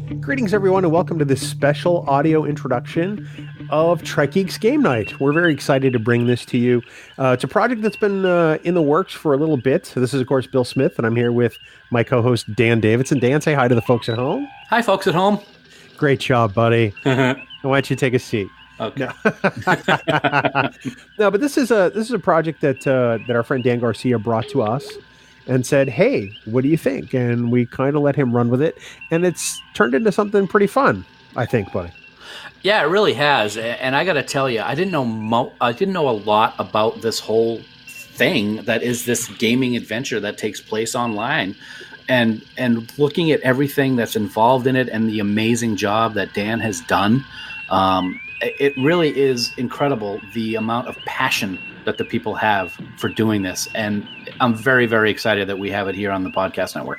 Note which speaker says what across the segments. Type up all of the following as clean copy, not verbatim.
Speaker 1: Greetings, everyone, and welcome to this special audio introduction of Trek Geeks Game Night. We're very excited to bring this to you. It's a project that's been in the works for a little bit. So this is, of course, Bill Smith, and I'm here with my co-host, Dan Davidson. Dan, say hi to the folks at home.
Speaker 2: Hi, folks at home.
Speaker 1: Great job, buddy. Why don't you take a seat?
Speaker 2: Okay.
Speaker 1: No, but this is a project that our friend Dan Garcia brought to us and said, hey, what do you think? And we kind of let him run with it. And it's turned into something pretty fun, I think, buddy.
Speaker 2: Yeah, it really has. And I got to tell you, I didn't know a lot about this whole thing that is this gaming adventure that takes place online. And looking at everything that's involved in it and the amazing job that Dan has done, it really is incredible the amount of passion that the people have for doing this. And I'm very, very excited that we have it here on the podcast network.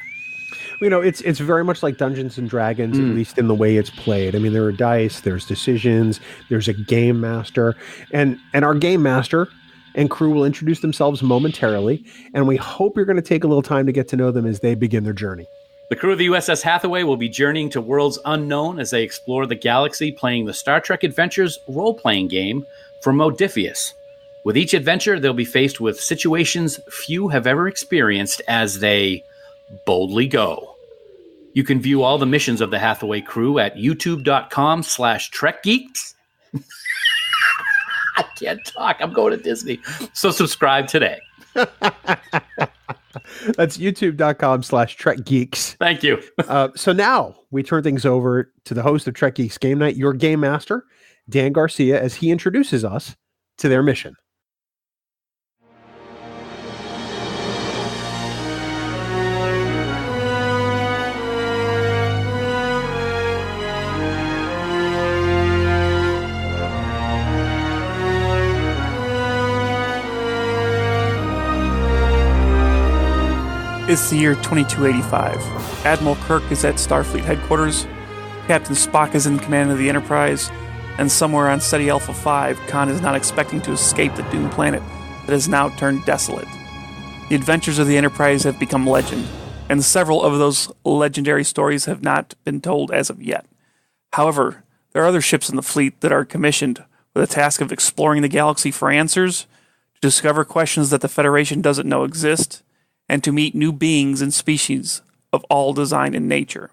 Speaker 1: You know, it's very much like Dungeons and Dragons, at least in the way it's played. I mean, there are dice, there's decisions, there's a game master, and our game master and crew will introduce themselves momentarily, and we hope you're going to take a little time to get to know them as they begin their journey.
Speaker 2: The crew of the USS Hathaway will be journeying to worlds unknown as they explore the galaxy, playing the Star Trek Adventures role-playing game from Modifius. With each adventure, they'll be faced with situations few have ever experienced as they boldly go. You can view all the missions of the Hathaway crew at youtube.com/trekgeeks. I can't talk. I'm going to Disney. So subscribe today.
Speaker 1: That's youtube.com/trekgeeks.
Speaker 2: Thank you.
Speaker 1: So now we turn things over to the host of Trek Geeks Game Night, your game master, Dan Garcia, as he introduces us to their mission.
Speaker 3: It's the year 2285. Admiral Kirk is at Starfleet headquarters, Captain Spock is in command of the Enterprise, and somewhere on SETI Alpha 5, Khan is not expecting to escape the doomed planet that has now turned desolate. The adventures of the Enterprise have become legend, and several of those legendary stories have not been told as of yet. However, there are other ships in the fleet that are commissioned with the task of exploring the galaxy for answers, to discover questions that the Federation doesn't know exist, and to meet new beings and species of all design and nature.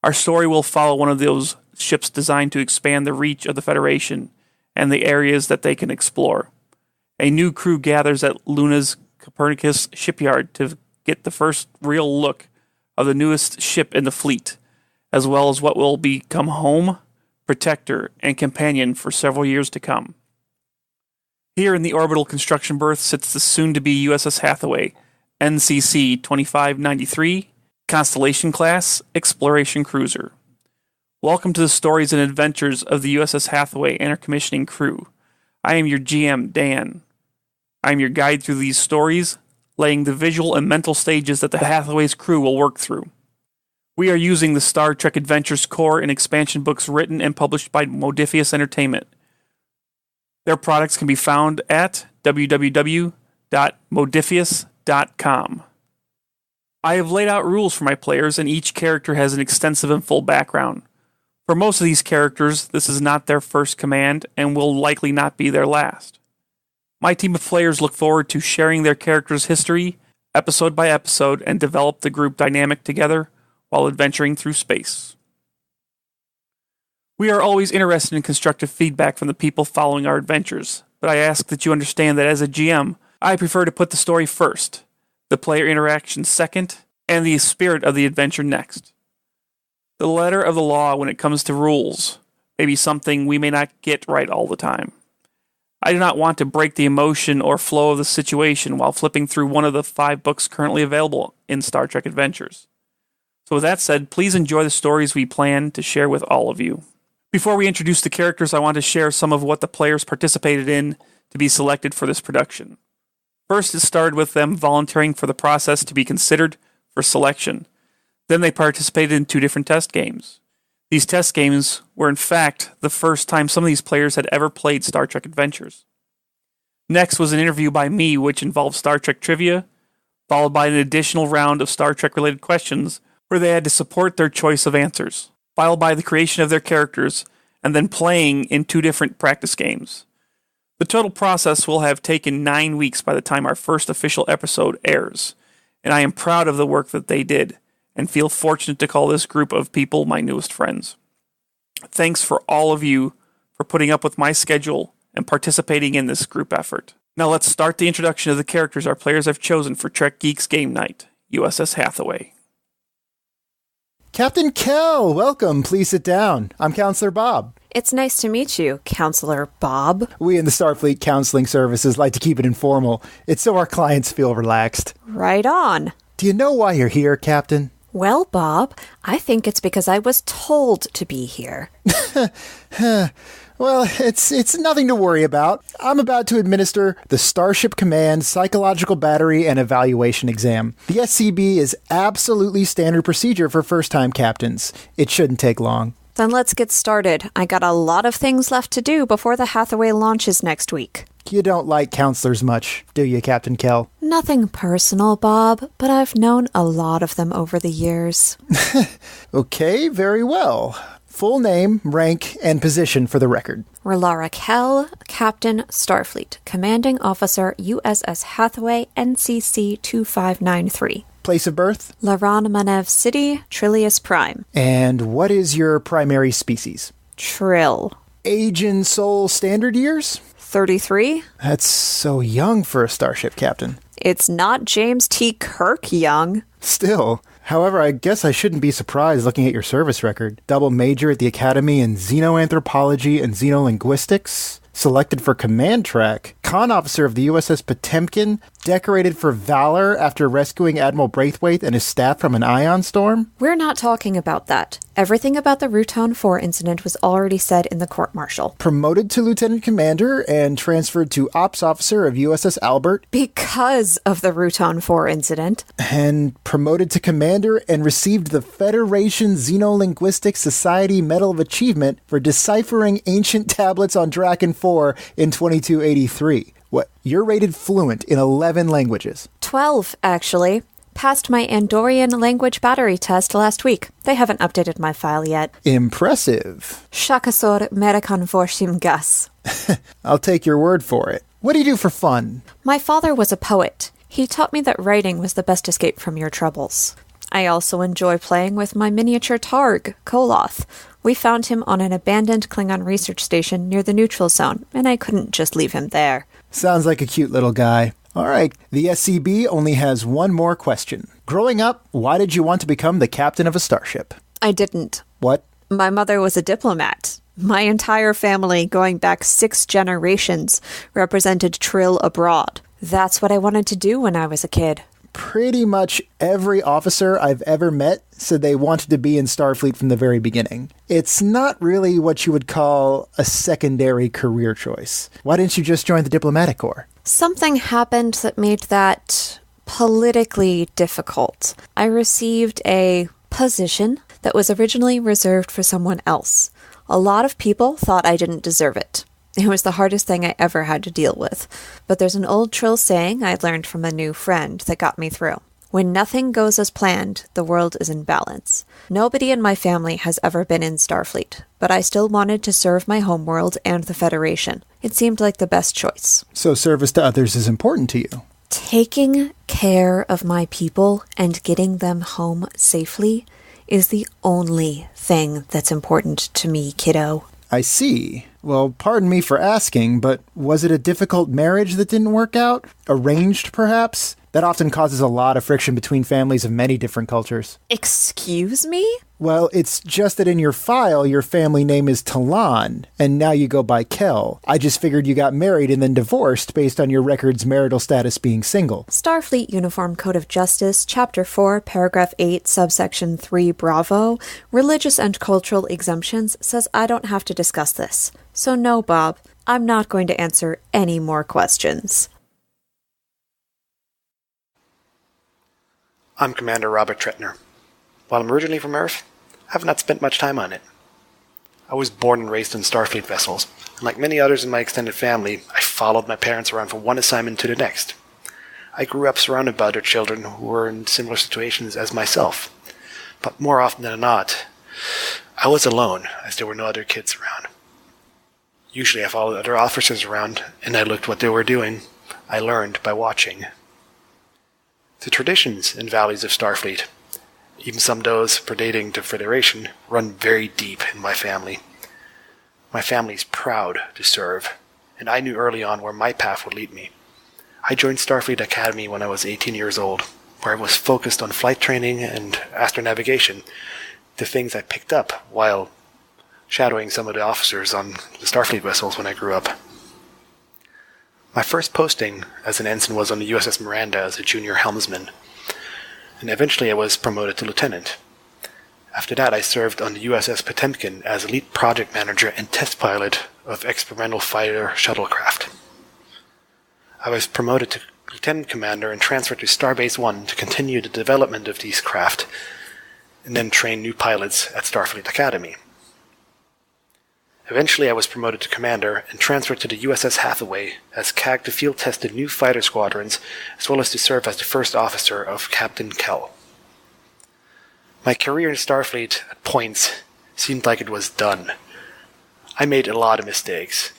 Speaker 3: Our story will follow one of those ships designed to expand the reach of the Federation and the areas that they can explore. A new crew gathers at Luna's Copernicus shipyard to get the first real look of the newest ship in the fleet, as well as what will become home, protector, and companion for several years to come. Here in the orbital construction berth sits the soon-to-be USS Hathaway, NCC 2593, Constellation Class Exploration Cruiser. Welcome to the stories and adventures of the USS Hathaway and her commissioning crew. I am your GM, Dan. I am your guide through these stories, laying the visual and mental stages that the Hathaway's crew will work through. We are using the Star Trek Adventures core and expansion books written and published by Modifius Entertainment. Their products can be found at www.modifius.com. I have laid out rules for my players, and each character has an extensive and full background. For most of these characters, this is not their first command and will likely not be their last. My team of players look forward to sharing their characters' history, episode by episode, and develop the group dynamic together while adventuring through space. We are always interested in constructive feedback from the people following our adventures, but I ask that you understand that as a GM, I prefer to put the story first, the player interaction second, and the spirit of the adventure next. The letter of the law when it comes to rules may be something we may not get right all the time. I do not want to break the emotion or flow of the situation while flipping through one of the 5 books currently available in Star Trek Adventures. So with that said, please enjoy the stories we plan to share with all of you. Before we introduce the characters, I want to share some of what the players participated in to be selected for this production. First, it started with them volunteering for the process to be considered for selection. Then they participated in 2 different test games. These test games were in fact the first time some of these players had ever played Star Trek Adventures. Next was an interview by me which involved Star Trek trivia, followed by an additional round of Star Trek related questions where they had to support their choice of answers, followed by the creation of their characters, and then playing in 2 different practice games. The total process will have taken 9 weeks by the time our first official episode airs, and I am proud of the work that they did, and feel fortunate to call this group of people my newest friends. Thanks for all of you for putting up with my schedule and participating in this group effort. Now let's start the introduction of the characters our players have chosen for Trek Geeks Game Night, USS Hathaway.
Speaker 4: Captain Kell, welcome. Please sit down. I'm Counselor Bob.
Speaker 5: It's nice to meet you, Counselor Bob.
Speaker 4: We in the Starfleet Counseling Services like to keep it informal. It's so our clients feel relaxed.
Speaker 5: Right on.
Speaker 4: Do you know why you're here, Captain?
Speaker 5: Well, Bob, I think it's because I was told to be here.
Speaker 4: Well, it's nothing to worry about. I'm about to administer the Starship Command Psychological Battery and Evaluation Exam. The SCB is absolutely standard procedure for first-time captains. It shouldn't take long.
Speaker 5: Then let's get started. I got a lot of things left to do before the Hathaway launches next week.
Speaker 4: You don't like counselors much, do you, Captain Kell?
Speaker 5: Nothing personal, Bob, but I've known a lot of them over the years.
Speaker 4: Okay, very well. Full name, rank, and position for the record.
Speaker 5: Relara Kell, Captain, Starfleet, Commanding Officer, USS Hathaway, NCC 2593.
Speaker 4: Place of birth?
Speaker 5: Laran Manev City, Trillius Prime.
Speaker 4: And what is your primary species?
Speaker 5: Trill.
Speaker 4: Age in Sol standard years?
Speaker 5: 33.
Speaker 4: That's so young for a starship captain.
Speaker 5: It's not James T. Kirk young.
Speaker 4: Still. However, I guess I shouldn't be surprised looking at your service record. Double major at the Academy in Xenoanthropology and Xenolinguistics. Selected for command track. Con officer of the USS Potemkin. Decorated for valor after rescuing Admiral Braithwaite and his staff from an ion storm.
Speaker 5: We're not talking about that. Everything about the Ruton 4 incident was already said in the court-martial.
Speaker 4: Promoted to lieutenant commander and transferred to ops officer of USS Albert.
Speaker 5: Because of the Ruton 4 incident.
Speaker 4: And promoted to commander and received the Federation Xenolinguistic Society Medal of Achievement for deciphering ancient tablets on Draken 4 in 2283. What? You're rated fluent in 11 languages.
Speaker 5: 12, actually. Passed my Andorian language battery test last week. They haven't updated my file yet.
Speaker 4: Impressive.
Speaker 5: Shakasor Merikan Vorshim Gas.
Speaker 4: I'll take your word for it. What do you do for fun?
Speaker 5: My father was a poet. He taught me that writing was the best escape from your troubles. I also enjoy playing with my miniature Targ, Koloth. We found him on an abandoned Klingon research station near the neutral zone, and I couldn't just leave him there.
Speaker 4: Sounds like a cute little guy. All right, the SCB only has one more question. Growing up, why did you want to become the captain of a starship?
Speaker 5: I didn't.
Speaker 4: What?
Speaker 5: My mother was a diplomat. My entire family, going back 6 generations, represented Trill abroad. That's what I wanted to do when I was a kid.
Speaker 4: Pretty much every officer I've ever met said they wanted to be in Starfleet from the very beginning. It's not really what you would call a secondary career choice. Why didn't you just join the diplomatic corps?
Speaker 5: Something happened that made that politically difficult. I received a position that was originally reserved for someone else. A lot of people thought I didn't deserve it. It was the hardest thing I ever had to deal with. But there's an old Trill saying I learned from a new friend that got me through. When nothing goes as planned, the world is in balance. Nobody in my family has ever been in Starfleet, but I still wanted to serve my homeworld and the Federation. It seemed like the best choice.
Speaker 4: So service to others is important to you?
Speaker 5: Taking care of my people and getting them home safely is the only thing that's important to me, kiddo.
Speaker 4: I see. Well, pardon me for asking, but was it a difficult marriage that didn't work out? Arranged, perhaps? That often causes a lot of friction between families of many different cultures.
Speaker 5: Excuse me?
Speaker 4: Well, it's just that in your file, your family name is Talon, and now you go by Kell. I just figured you got married and then divorced based on your record's marital status being single.
Speaker 5: Starfleet Uniform Code of Justice, Chapter 4, Paragraph 8, Subsection 3, Bravo, Religious and Cultural Exemptions, says I don't have to discuss this. So no, Bob, I'm not going to answer any more questions.
Speaker 6: I'm Commander Robert Tretner. While I'm originally from Earth, I have not spent much time on it. I was born and raised in Starfleet vessels, and like many others in my extended family, I followed my parents around from one assignment to the next. I grew up surrounded by other children who were in similar situations as myself. But more often than not, I was alone, as there were no other kids around. Usually I followed other officers around, and I looked what they were doing. I learned by watching. The traditions and values of Starfleet, even some those predating the Federation, run very deep in my family. My family is proud to serve, and I knew early on where my path would lead me. I joined Starfleet Academy when I was 18 years old, where I was focused on flight training and astronavigation, the things I picked up while shadowing some of the officers on the Starfleet vessels when I grew up. My first posting as an ensign was on the USS Miranda as a junior helmsman, and eventually I was promoted to lieutenant. After that, I served on the USS Potemkin as lead project manager and test pilot of experimental fighter shuttlecraft. I was promoted to lieutenant commander and transferred to Starbase 1 to continue the development of these craft, and then train new pilots at Starfleet Academy. Eventually I was promoted to commander and transferred to the USS Hathaway as CAG to field test the new fighter squadrons, as well as to serve as the first officer of Captain Kell. My career in Starfleet at points seemed like it was done. I made a lot of mistakes.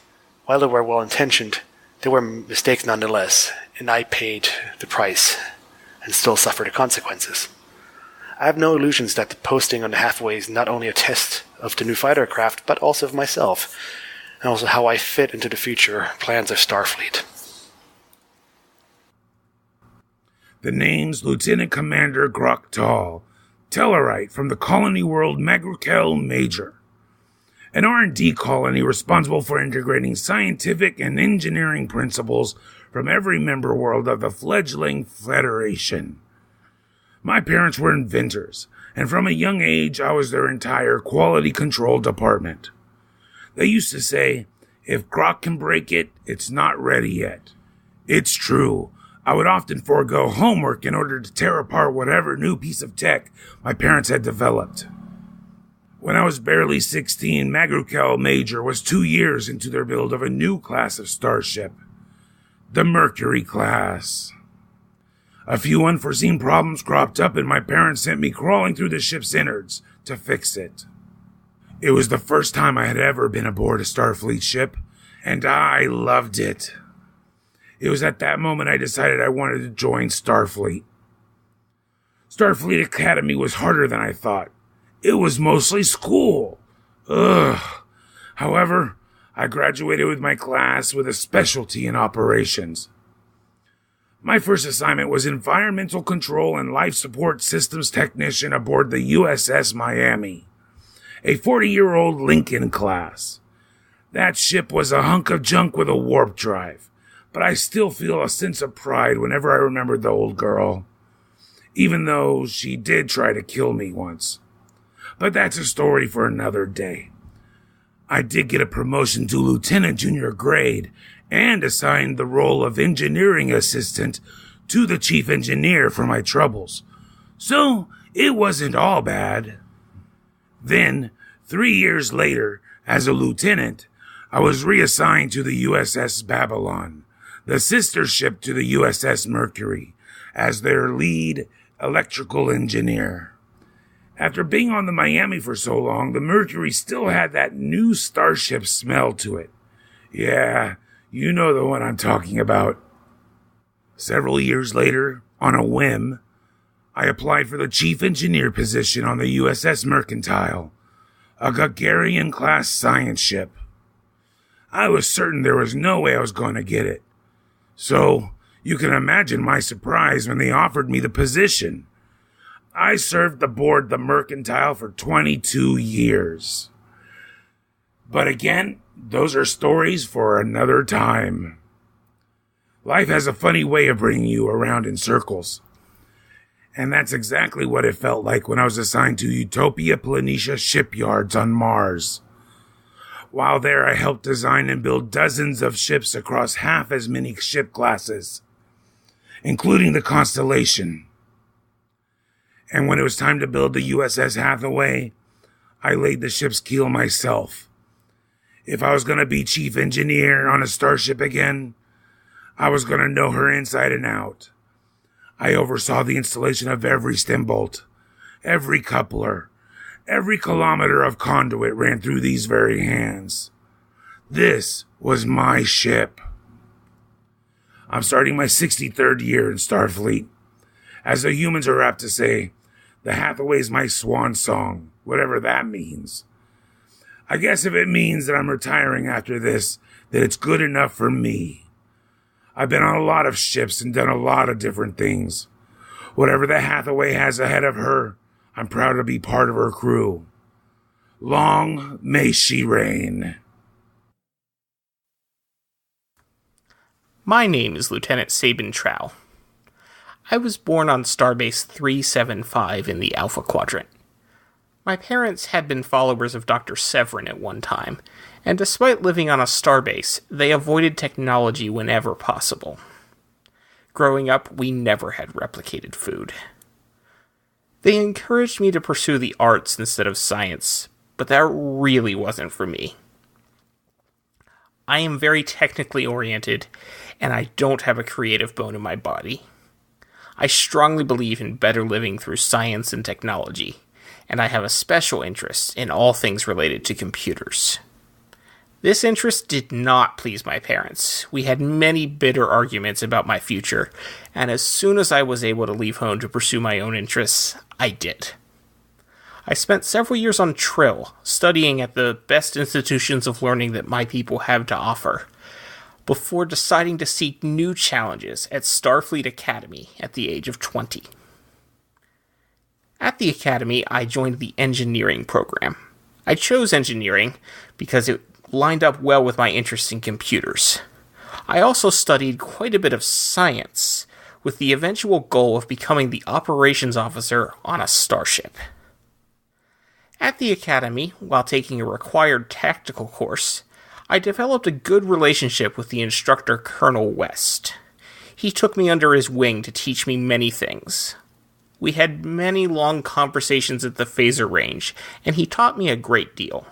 Speaker 6: While they were well-intentioned, they were mistakes nonetheless, and I paid the price and still suffer the consequences. I have no illusions that the posting on the Hathaway is not only a test of the new fighter craft, but also of myself, and also how I fit into the future plans of Starfleet.
Speaker 7: The name's Lieutenant Commander Groktal, Tellarite from the colony world Magrukel Major, an R&D colony responsible for integrating scientific and engineering principles from every member world of the fledgling Federation. My parents were inventors, and from a young age I was their entire quality control department. They used to say, if Grok can break it, it's not ready yet. It's true. I would often forego homework in order to tear apart whatever new piece of tech my parents had developed. When I was barely 16, Magrukel Major was 2 years into their build of a new class of Starship, the Mercury class. A few unforeseen problems cropped up and my parents sent me crawling through the ship's innards to fix it. It was the first time I had ever been aboard a Starfleet ship, and I loved it. It was at that moment I decided I wanted to join Starfleet. Starfleet Academy was harder than I thought. It was mostly school. Ugh. However, I graduated with my class with a specialty in operations. My first assignment was Environmental Control and Life Support Systems Technician aboard the USS Miami, a 40-year-old Lincoln class. That ship was a hunk of junk with a warp drive, but I still feel a sense of pride whenever I remember the old girl, even though she did try to kill me once. But that's a story for another day. I did get a promotion to lieutenant junior grade and assigned the role of engineering assistant to the chief engineer for my troubles. So it wasn't all bad. Then, 3 years later, as a lieutenant, I was reassigned to the USS Babylon, the sister ship to the USS Mercury, as their lead electrical engineer. After being on the Miami for so long, the Mercury still had that new Starship smell to it. Yeah, you know the one I'm talking about. Several years later, on a whim, I applied for the chief engineer position on the USS Mercantile, a Gagarin-class science ship. I was certain there was no way I was going to get it. So, you can imagine my surprise when they offered me the position. I served aboard the Mercantile for 22 years. But again, those are stories for another time. Life has a funny way of bringing you around in circles. And that's exactly what it felt like when I was assigned to Utopia Planitia shipyards on Mars. While there, I helped design and build dozens of ships across half as many ship classes, including the Constellation. And when it was time to build the USS Hathaway, I laid the ship's keel myself. If I was going to be chief engineer on a starship again, I was going to know her inside and out. I oversaw the installation of every stem bolt, every coupler, every kilometer of conduit ran through these very hands. This was my ship. I'm starting my 63rd year in Starfleet. As the humans are apt to say, the Hathaway's my swan song, whatever that means. I guess if it means that I'm retiring after this, that it's good enough for me. I've been on a lot of ships and done a lot of different things. Whatever the Hathaway has ahead of her, I'm proud to be part of her crew. Long may she reign.
Speaker 8: My name is Lieutenant Sabin Trow. I was born on Starbase 375 in the Alpha Quadrant. My parents had been followers of Dr. Severin at one time, and despite living on a starbase, they avoided technology whenever possible. Growing up, we never had replicated food. They encouraged me to pursue the arts instead of science, but that really wasn't for me. I am very technically oriented, and I don't have a creative bone in my body. I strongly believe in better living through science and technology, and I have a special interest in all things related to computers. This interest did not please my parents. We had many bitter arguments about my future, and as soon as I was able to leave home to pursue my own interests, I did. I spent several years on Trill, studying at the best institutions of learning that my people have to offer, before deciding to seek new challenges at Starfleet Academy at the age of 20. At the Academy, I joined the engineering program. I chose engineering because it lined up well with my interest in computers. I also studied quite a bit of science, with the eventual goal of becoming the operations officer on a starship. At the Academy, while taking a required tactical course, I developed a good relationship with the instructor Colonel West. He took me under his wing to teach me many things. We had many long conversations at the phaser range, and he taught me a great deal.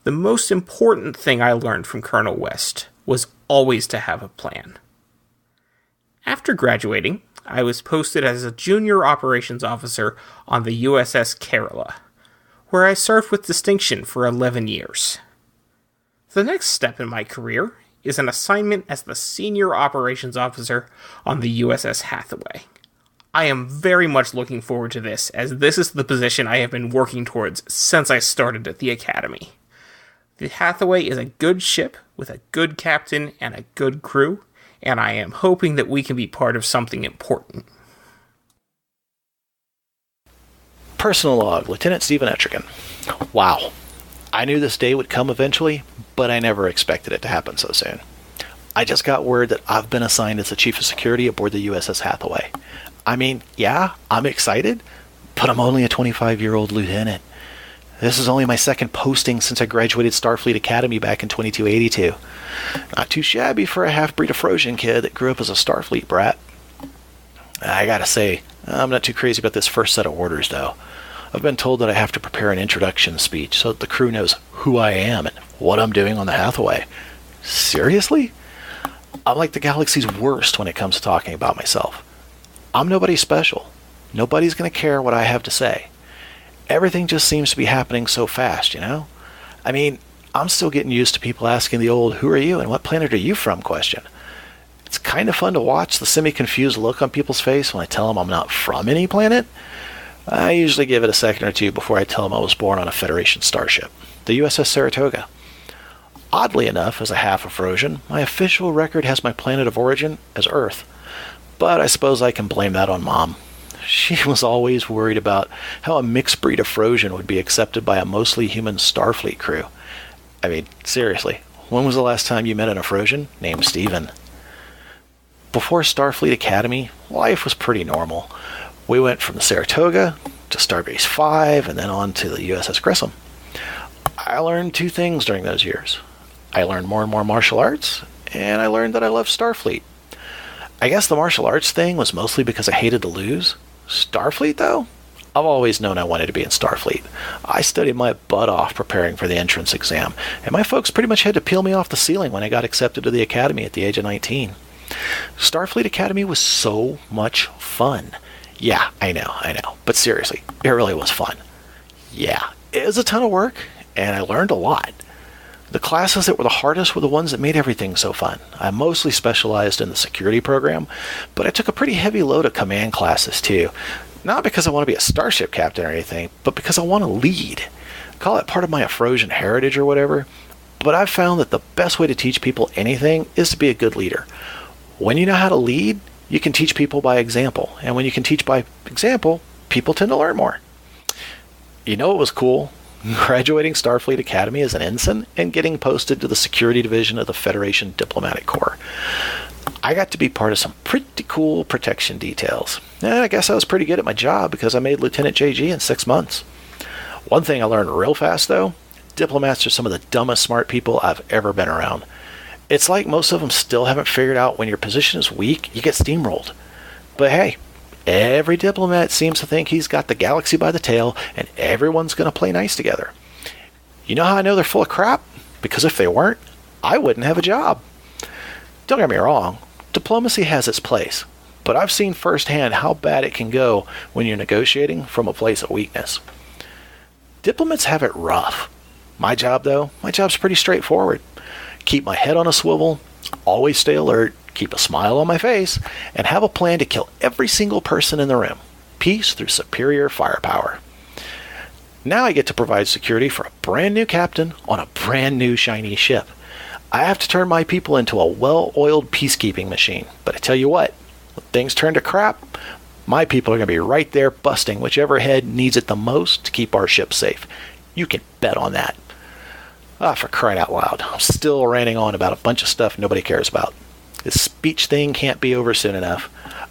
Speaker 8: The most important thing I learned from Colonel West was always to have a plan. After graduating, I was posted as a junior operations officer on the USS Kerala, where I served with distinction for 11 years. The next step in my career is an assignment as the senior operations officer on the USS Hathaway. I am very much looking forward to this, as this is the position I have been working towards since I started at the Academy. The Hathaway is a good ship with a good captain and a good crew, and I am hoping that we can be part of something important.
Speaker 6: Personal log, Lieutenant Stephen Etrigan. Wow. I knew this day would come eventually, but I never expected it to happen so soon. I just got word that I've been assigned as the Chief of Security aboard the USS Hathaway. I mean, yeah, I'm excited, but I'm only a 25-year-old lieutenant. This is only my second posting since I graduated Starfleet Academy back in 2282. Not too shabby for a half-breed Afrosian kid that grew up as a Starfleet brat. I gotta say, I'm not too crazy about this first set of orders, though. I've been told that I have to prepare an introduction speech so that the crew knows who I am and what I'm doing on the Hathaway. Seriously? I'm like the galaxy's worst when it comes to talking about myself. I'm nobody special. Nobody's going to care what I have to say. Everything just seems to be happening so fast, you know? I mean, I'm still getting used to people asking the old, "Who are you and what planet are you from?" question. It's kind of fun to watch the semi-confused look on people's face when I tell them I'm not from any planet. I usually give it a second or two before I tell them I was born on a Federation starship, the USS Saratoga. Oddly enough, as a half-Afrosian, my official record has my planet of origin as Earth. But I suppose I can blame that on Mom. She was always worried about how a mixed breed Afrosian would be accepted by a mostly human Starfleet crew. I mean, seriously, when was the last time you met an Afrosian named Steven? Before Starfleet Academy, life was pretty normal. We went from the Saratoga to Starbase 5 and then on to the USS Grissom. I learned two things during those years. I learned more and more martial arts, and I learned that I loved Starfleet. I guess the martial arts thing was mostly because I hated to lose. Starfleet, though? I've always known I wanted to be in Starfleet. I studied my butt off preparing for the entrance exam, and my folks pretty much had to peel me off the ceiling when I got accepted to the Academy at the age of 19. Starfleet Academy was so much fun. Yeah, I know. But seriously, it really was fun. Yeah, it was a ton of work, and I learned a lot. The classes that were the hardest were the ones that made everything so fun. I mostly specialized in the security program, but I took a pretty heavy load of command classes too. Not because I want to be a Starship captain or anything, but because I want to lead. Call it part of my Afrosian heritage or whatever, but I've found that the best way to teach people anything is to be a good leader. When you know how to lead, you can teach people by example, and when you can teach by example, people tend to learn more. You know what was cool? Graduating Starfleet Academy as an ensign and getting posted to the security division of the Federation Diplomatic Corps. I got to be part of some pretty cool protection details. And I guess I was pretty good at my job because I made Lieutenant JG in 6 months. One thing I learned real fast though, diplomats are some of the dumbest smart people I've ever been around. It's like most of them still haven't figured out when your position is weak, you get steamrolled. But hey, every diplomat seems to think he's got the galaxy by the tail and everyone's going to play nice together. You know how I know they're full of crap? Because if they weren't, I wouldn't have a job. Don't get me wrong, diplomacy has its place, but I've seen firsthand how bad it can go when you're negotiating from a place of weakness. Diplomats have it rough. My job's pretty straightforward. Keep my head on a swivel, always stay alert, keep a smile on my face, and have a plan to kill every single person in the room. Peace through superior firepower. Now I get to provide security for a brand new captain on a brand new shiny ship. I have to turn my people into a well-oiled peacekeeping machine. But I tell you what, when things turn to crap, my people are going to be right there busting whichever head needs it the most to keep our ship safe. You can bet on that. For crying out loud, I'm still ranting on about a bunch of stuff nobody cares about. This speech thing can't be over soon enough.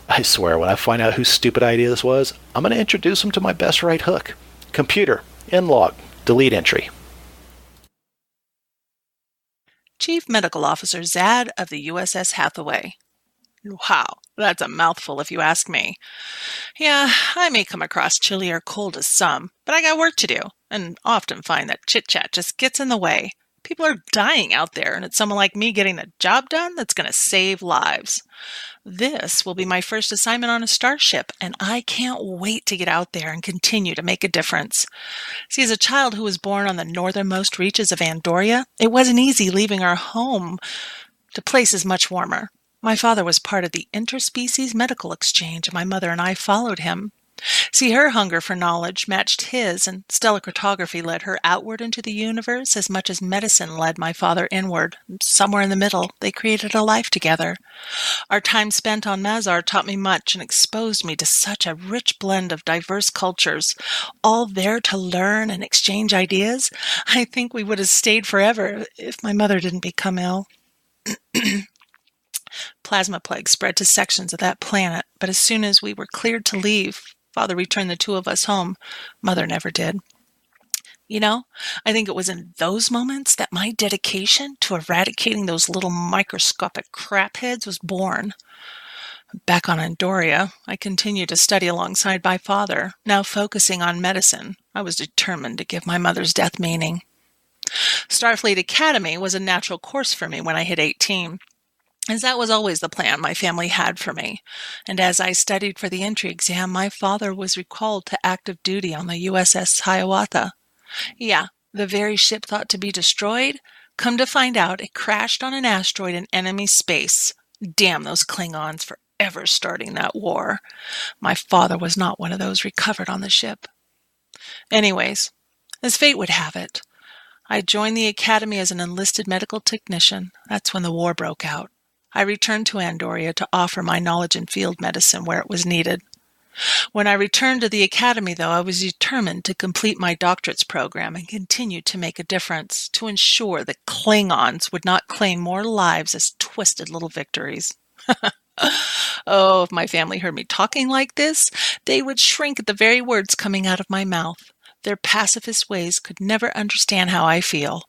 Speaker 6: I swear, when I find out whose stupid idea this was, I'm going to introduce him to my best right hook. Computer, end log, delete entry.
Speaker 9: Chief Medical Officer Zad of the USS Hathaway. Wow, that's a mouthful if you ask me. Yeah, I may come across chilly or cold as some, but I got work to do, and often find that chit-chat just gets in the way. People are dying out there, and it's someone like me getting the job done that's going to save lives. This will be my first assignment on a starship, and I can't wait to get out there and continue to make a difference. See, as a child who was born on the northernmost reaches of Andoria, it wasn't easy leaving our home to places much warmer. My father was part of the interspecies medical exchange, and my mother and I followed him. See, her hunger for knowledge matched his, and stellar cartography led her outward into the universe as much as medicine led my father inward. Somewhere in the middle, they created a life together. Our time spent on Mazar taught me much and exposed me to such a rich blend of diverse cultures, all there to learn and exchange ideas. I think we would have stayed forever if my mother didn't become ill. Plasma plague spread to sections of that planet, but as soon as we were cleared to leave, Father returned the two of us home. Mother never did. You know, I think it was in those moments that my dedication to eradicating those little microscopic crapheads was born. Back on Andoria, I continued to study alongside my father, now focusing on medicine. I was determined to give my mother's death meaning. Starfleet Academy was a natural course for me when I hit 18. As that was always the plan my family had for me. And as I studied for the entry exam, my father was recalled to active duty on the USS Hiawatha. Yeah, the very ship thought to be destroyed. Come to find out, it crashed on an asteroid in enemy space. Damn those Klingons for ever starting that war. My father was not one of those recovered on the ship. Anyways, as fate would have it, I joined the academy as an enlisted medical technician. That's when the war broke out. I returned to Andoria to offer my knowledge in field medicine where it was needed. When I returned to the academy, though, I was determined to complete my doctorate's program and continue to make a difference to ensure that Klingons would not claim more lives as twisted little victories. Oh, if my family heard me talking like this, they would shrink at the very words coming out of my mouth. Their pacifist ways could never understand how I feel.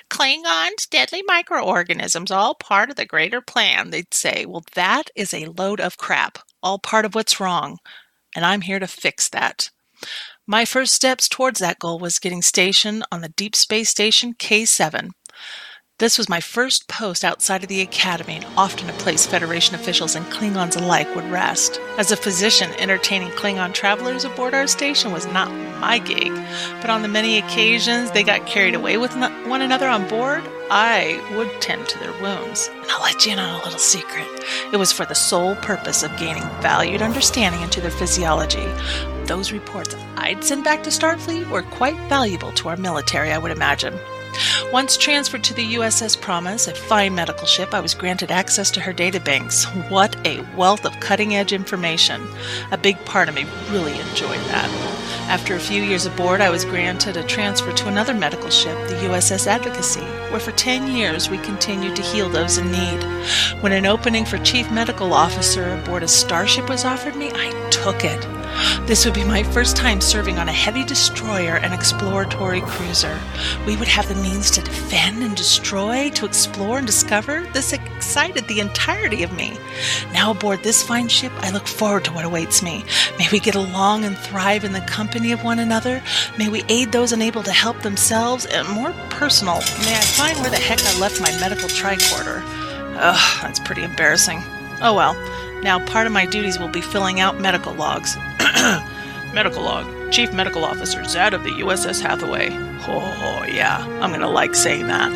Speaker 9: Klingons, deadly microorganisms, all part of the greater plan, they'd say. Well, that is a load of crap, all part of what's wrong, and I'm here to fix that. My first steps towards that goal was getting stationed on the Deep Space Station K7. This was my first post outside of the Academy, and often a place Federation officials and Klingons alike would rest. As a physician, entertaining Klingon travelers aboard our station was not my gig, but on the many occasions they got carried away with one another on board, I would tend to their wounds. And I'll let you in on a little secret. It was for the sole purpose of gaining valued understanding into their physiology. Those reports I'd send back to Starfleet were quite valuable to our military, I would imagine. Once transferred to the USS Promise, a fine medical ship, I was granted access to her databanks. What a wealth of cutting-edge information. A big part of me really enjoyed that. After a few years aboard, I was granted a transfer to another medical ship, the USS Advocacy, where for 10 years we continued to heal those in need. When an opening for Chief Medical Officer aboard a Starship was offered me, I took it. This would be my first time serving on a heavy destroyer and exploratory cruiser. We would have the means to defend and destroy, to explore and discover. This excited the entirety of me. Now aboard this fine ship, I look forward to what awaits me. May we get along and thrive in the company of one another. May we aid those unable to help themselves. And more personal, may I find where the heck I left my medical tricorder. Ugh, that's pretty embarrassing. Oh well. Now, part of my duties will be filling out medical logs. Medical log. Chief Medical Officer Zed of the USS Hathaway. Oh, yeah. I'm going to like saying that.